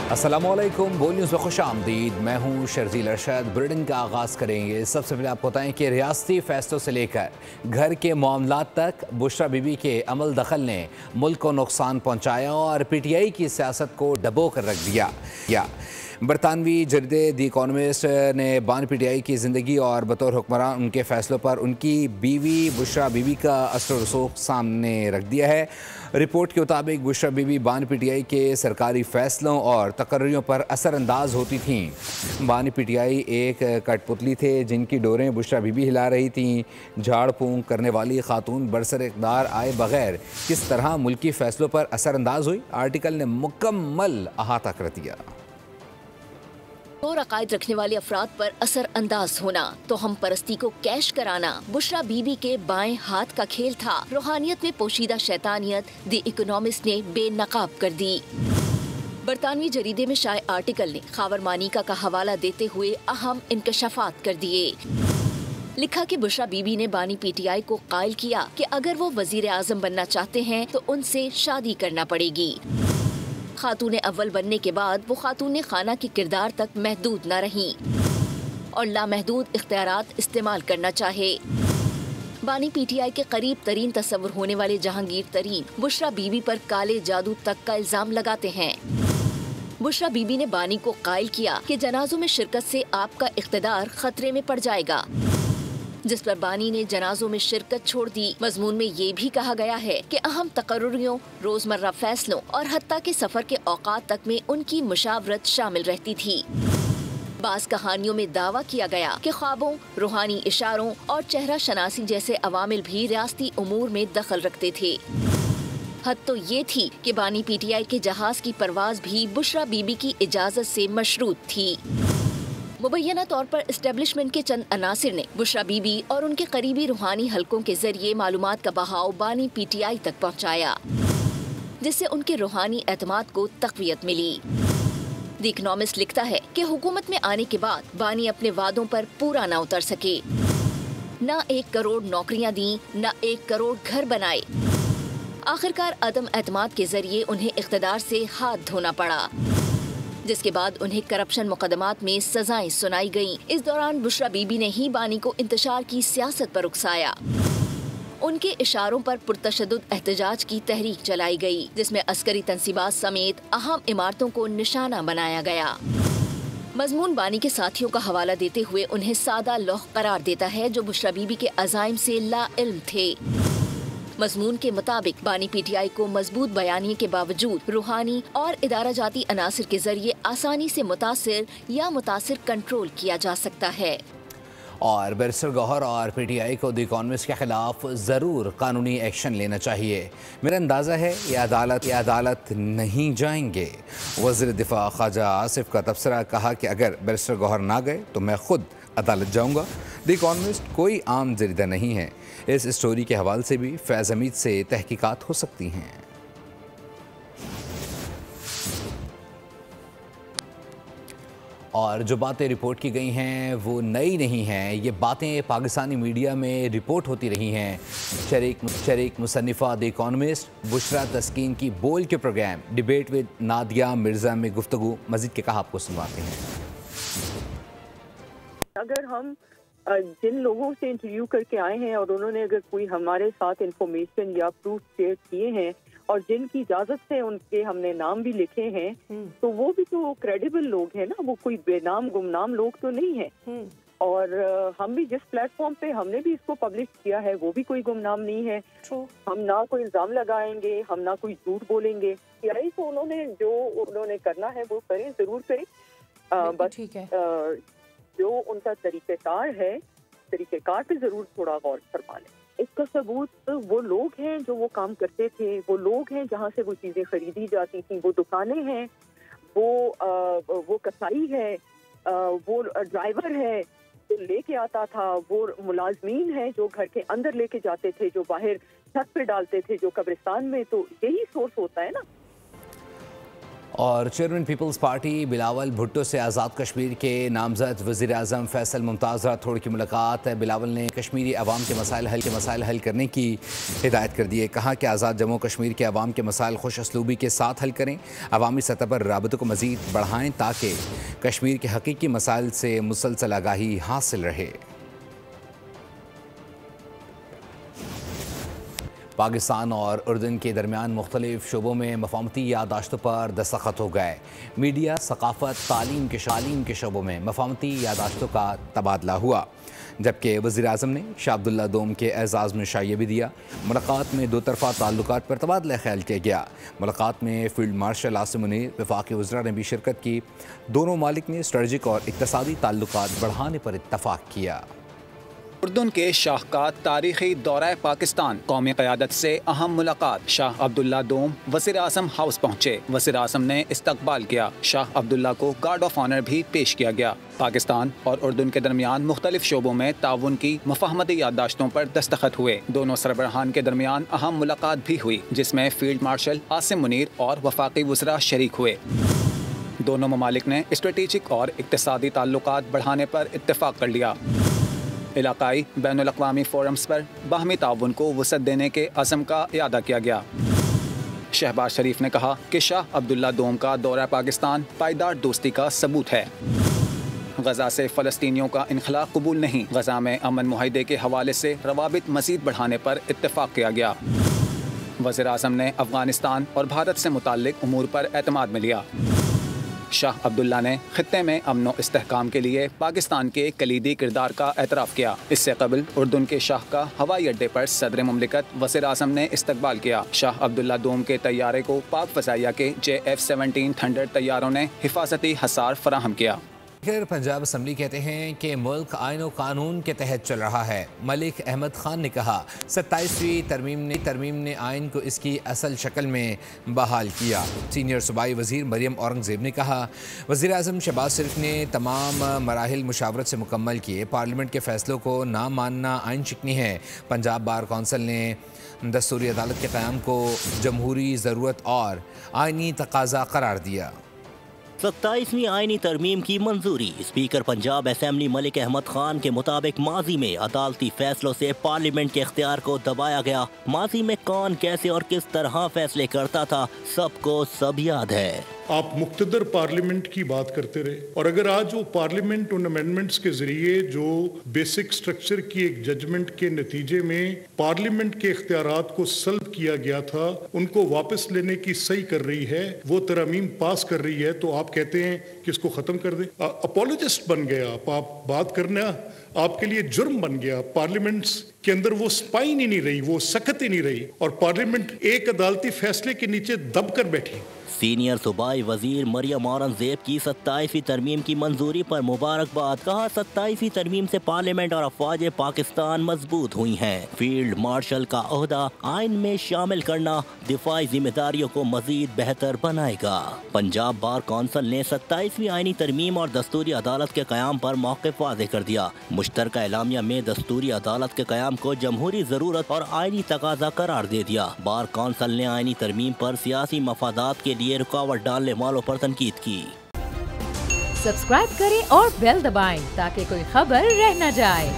अस्सलामुअलैकुम, बोल न्यूज़ में खुश आमदीद। मैं हूँ शर्जील अरशद। बुलेटिन का आगाज़ करेंगे। सबसे पहले आपको बताएं कि रियासती फैसलों से लेकर घर के मामलात तक बुशरा बीबी के अमल दखल ने मुल्क को नुकसान पहुँचाया और PTI की सियासत को डबो कर रख दिया। बरतानवी जरीदे दी इकॉनमिस्ट ने बानी PTI की ज़िंदगी और बतौर हुक्मरान उनके फ़ैसलों पर उनकी बीवी बुशरा बीबी का असर रसूख सामने रख दिया है। रिपोर्ट के मुताबिक बुशरा बीबी बानी PTI के सरकारी फ़ैसलों और तकर्रियों पर असरअंदाज होती थीं। बानी PTI एक कठपुतली थे जिनकी डोरें बुशरा बीबी हिला रही थीं। झाड़ फूंक करने वाली खातून बरसर इक़्तिदार आए बग़ैर किस तरह मुल्की फ़ैसलों पर असरअंदाज हुई, आर्टिकल ने मुकम्मल अहाता कर दिया। और अकायद रखने वाले अफराद पर असर अंदाज होना तो हम परस्ती को कैश कराना बुशरा बीबी के बाएं हाथ का खेल था। रूहानियत में पोशीदा शैतानियत दी इकोनॉमिस्ट ने बेनकाब कर दी। बरतानवी जरीदे में शाये आर्टिकल ने खावर मानिका का हवाला देते हुए अहम इंकशाफात कर दिए। लिखा कि बुशरा बीबी ने बानी PTI को कायल किया कि अगर वो वजीर आजम बनना चाहते हैं तो उनसे शादी करना पड़ेगी। खातून अव्वल बनने के बाद वो खातून खाना के किरदार तक महदूद न रहीं और लामहदूद इख्तियारात इस्तेमाल करना चाहे। बानी PTI के करीब तरीन तस्वुर होने वाले जहांगीर तरीन बुशरा बीबी पर काले जादू तक का इल्जाम लगाते हैं। बुशरा बीबी ने बानी को कायल किया कि जनाजों में शिरकत से आपका इख्तिदार खतरे में पड़ जाएगा, जिस पर बानी ने जनाजों में शिरकत छोड़ दी। मजमून में ये भी कहा गया है कि अहम तकर्रुरियों, रोजमर्रा फैसलों और हत्ता के सफर के औकात तक में उनकी मुशावरत शामिल रहती थी। बास कहानियों में दावा किया गया कि ख्वाबों, रूहानी इशारों और चेहरा शनासी जैसे अवामिल भी रियासती उमूर में दखल रखते थे। हद तो ये थी कि बानी PTI के जहाज की परवाज भी बुशरा बीबी की इजाजत से मशरूत थी। मुबैना तौर पर एस्टेब्लिशमेंट के चंद अनासिर ने बुशरा बीबी और उनके करीबी रूहानी हलकों के जरिए मालूमात का बहाव बानी PTI तक पहुंचाया, जिससे उनके रूहानी एतमाद को तक़वियत मिली। द इकनॉमिस्ट लिखता है कि हुकूमत में आने के बाद बानी अपने वादों पर पूरा न उतर सके। न 1 करोड़ नौकरियां दी, न 1 करोड़ घर बनाए। आखिरकार अदम एतमाद के जरिए उन्हें इख्तिदार से हाथ धोना पड़ा, जिसके बाद उन्हें करप्शन मुकदमात में सजाएं सुनाई गईं। इस दौरान बुशरा बीबी ने ही बानी को इंतशार की सियासत पर उकसाया। उनके इशारों पर पुरतशद्दुद एहतजाज की तहरीक चलाई गई, जिसमें अस्करी तंसीबात समेत अहम इमारतों को निशाना बनाया गया। मजमून बानी के साथियों का हवाला देते हुए उन्हें सादा लौह करार देता है, जो बुशरा बीबी के अज़ाइम से ला इल्म थे। मजमून के मुताबिक बानी PTI को मजबूत बयानिए के बावजूद रूहानी और इदारा जाती अनासिर के जरिए आसानी से मुतासिर या मुतासिर कंट्रोल किया जा सकता है। और बैरिस्टर गौहर और PTI को द इकॉनमिस्ट के खिलाफ ज़रूर कानूनी एक्शन लेना चाहिए। मेरा अंदाज़ा है ये अदालत नहीं जाएंगे। वज़ीर दिफा ख्वाजा आसिफ का तबसरा, कहा कि अगर बैरिस्टर गौहर ना गए तो मैं खुद अदालत जाऊंगा। द इकॉनमिस्ट कोई आम जरीदा नहीं है। इस स्टोरी के हवाले से भी फैज़ हमीद से तहकीकात हो सकती हैं। और जो बातें रिपोर्ट की गई हैं वो नई नहीं हैं। ये बातें पाकिस्तानी मीडिया में रिपोर्ट होती रही हैं। शरीक मुसन्निफ़ा द इकॉनमिस्ट बुशरा तस्कीन की बोल के programme debate with Nadia Mirza में गुफ्तगू मज़ीद के कहा आपको सुनवाते हैं। अगर हम जिन लोगों से इंटरव्यू करके आए हैं और उन्होंने अगर कोई हमारे साथ इंफॉर्मेशन या प्रूफ शेयर किए हैं और जिनकी इजाजत से उनके हमने नाम भी लिखे हैं, तो वो भी तो क्रेडिबल लोग हैं ना, वो कोई बेनाम गुमनाम लोग तो नहीं है। और हम भी जिस प्लेटफॉर्म पे हमने भी इसको पब्लिश किया है वो भी कोई गुमनाम नहीं है। हम ना कोई इल्जाम लगाएंगे, हम ना कोई झूठ बोलेंगे। यही तो उन्होंने करना है वो करें, जरूर करें। बस ठीक है, जो उनका तरीक़ेकार पे जरूर थोड़ा गौर फरमा लें। इसका सबूत वो लोग हैं जो वो काम करते थे, वो लोग हैं जहाँ से वो चीजें खरीदी जाती थी, वो दुकानें हैं, वो कसाई है, वो ड्राइवर है जो लेके आता था, वो मुलाजमीन है जो घर के अंदर लेके जाते थे, जो बाहर छत पे डालते थे, जो कब्रिस्तान में। तो यही सोर्स होता है ना। اور chairman peoples party Bilawal Bhutto سے آزاد کشمیر کے نامزد وزیر اعظم فیصل ممتاز راٹھوڑ کی ملاقات۔ بلاول نے کشمیری عوام کے مسائل حل کرنے کی ہدایت کر دی ہے۔ کہا کہ آزاد جموں کشمیر کے عوام کے مسائل خوش اسلوبی کے ساتھ حل کریں، عوامی سطح پر رابطوں کو مزید بڑھائیں تاکہ کشمیر کے حقیقی مسائل سے مسلسل آگاہی حاصل رہے۔ پاکستان اور اردن کے درمیان مختلف شعبوں میں مفاہمتی یادداشتوں پر دستخط ہو گئے۔ میڈیا، ثقافت، تعلیم کے شعبوں میں مفاہمتی یادداشتوں کا تبادلہ ہوا، جبکہ وزیر اعظم نے شاہ عبداللہ دوم کے اعزاز میں شائع بھی دیا۔ ملاقات میں دو طرفہ تعلقات پر تبادلہ خیال کیا گیا۔ ملاقات میں فیلڈ مارشل عاصم منیر، وفاقی وزراء نے بھی شرکت کی۔ دونوں ممالک نے اسٹریٹجک اور اقتصادی تعلقات بڑھانے پر اتفاق کیا۔ اردن کے شاہ کا تاریخی دورہ پاکستان، قومی قیادت سے اہم ملاقات۔ شاہ عبداللہ دوم وزیر اعظم ہاؤس پہنچے، وزیر اعظم نے استقبال کیا۔ شاہ عبداللہ کو گارڈ آف آنر بھی پیش کیا گیا۔ پاکستان اور اردن کے درمیان مختلف شعبوں میں تعاون کی مفاہمتی یادداشتوں پر دستخط ہوئے۔ دونوں سربراہان کے درمیان اہم ملاقات بھی ہوئی، جس میں فیلڈ مارشل عاصم منیر اور وفاقی وزراء شریک ہوئے۔ دونوں ممالک نے اسٹریٹجک اور اقتصادی تعلقات بڑھانے پر اتفاق کر لیا۔ علاقائی بین الاقوامی فورمز پر باہمی تعاون کو وسعت دینے کے عزم کا اعادہ کیا گیا۔ شہباز شریف نے کہا کہ شاہ عبداللہ دوم کا دورہ پاکستان پائیدار دوستی کا ثبوت ہے۔ غزہ سے فلسطینیوں کا انخلاء قبول نہیں۔ غزہ میں امن معاہدے کے حوالے سے روابط مزید بڑھانے پر اتفاق کیا گیا۔ وزیر اعظم نے افغانستان اور بھارت سے متعلق امور پر اعتماد میں لیا۔ شاہ عبداللہ نے خطے میں امن و استحکام کے لیے پاکستان کے کلیدی کردار کا اعتراف کیا۔ اس سے قبل اردن کے شاہ کا ہوائی اڈے پر صدر مملکت وزیر اعظم نے استقبال کیا۔ شاہ عبداللہ دوم کے طیارے کو پاک فضائیہ کے JF-17 تھنڈر طیاروں نے حفاظتی حصار فراہم کیا۔ پنجاب اسمبلی کہتے ہیں کہ ملک آئین و قانون کے تحت چل رہا ہے۔ ملک احمد خان نے کہا 27ویں ترمیم نے آئین کو اس کی اصل شکل میں بحال کیا۔ سینئر صوبائی وزیر مریم اورنگزیب نے کہا وزیر اعظم شہباز شریف نے تمام مراحل مشاورت سے مکمل کیے۔ پارلیمنٹ کے فیصلوں کو نہ ماننا آئین شکنی ہے۔ پنجاب بار کونسل نے دستوری عدالت کے قیام کو جمہوری ضرورت اور آئینی تقاضا قرار دیا۔ 27ویں آئینی ترمیم کی منظوری۔ اسپیکر پنجاب اسمبلی ملک احمد خان کے مطابق ماضی میں عدالتی فیصلوں سے پارلیمنٹ کے اختیار کو دبایا گیا۔ ماضی میں کون کیسے اور کس طرح فیصلے کرتا تھا سب کو سب یاد ہے۔ آپ مقتدر پارلیمنٹ کی بات کرتے رہے، اور اگر آج وہ پارلیمنٹ ان امینڈمنٹس کے ذریعے جو بیسک سٹرکچر کی ایک ججمنٹ کے نتیجے میں پارلیمنٹ کے اختیارات کو سلب کیا گیا تھا ان کو واپس لینے کی صحیح کر رہی ہے، وہ ترامیم پاس کر رہی ہے، تو آپ کہتے ہیں کہ اس کو ختم کر دیں۔ اپولوجسٹ بن گئے آپ بات کرنا آپ کے لیے جرم بن گیا۔ پارلیمنٹس کے اندر وہ سپائن ہی نہیں رہی، وہ سخت ہی نہیں رہی، اور پارلیمنٹ ایک عدالتی فیصلے کے نیچے دب کر بیٹھی۔ سینئر صوبائی وزیر مریم اورنگزیب کی 27ویں ترمیم کی منظوری پر مبارکباد۔ کہا 27ویں ترمیم سے پارلیمنٹ اور افواج پاکستان مضبوط ہوئی ہیں۔ فیلڈ مارشل کا عہدہ آئین میں شامل کرنا دفاعی ذمہ داریوں کو مزید بہتر بنائے گا۔ پنجاب بار کونسل نے 27ویں آئینی ترمیم اور دستوری عدالت کے قیام پر موقف واضح کر دیا۔ مشترکہ اعلامیہ میں دستوری عدالت کے قیام کو جمہوری ضرورت اور آئینی تقاضا قرار دے دیا۔ بار کونسل نے آئینی ترمیم پر سیاسی مفادات کے لیے رکاوٹ ڈالنے والوں پر تنقید کی۔ سبسکرائب کریں اور بیل دبائیں تاکہ کوئی خبر رہ نہ جائے۔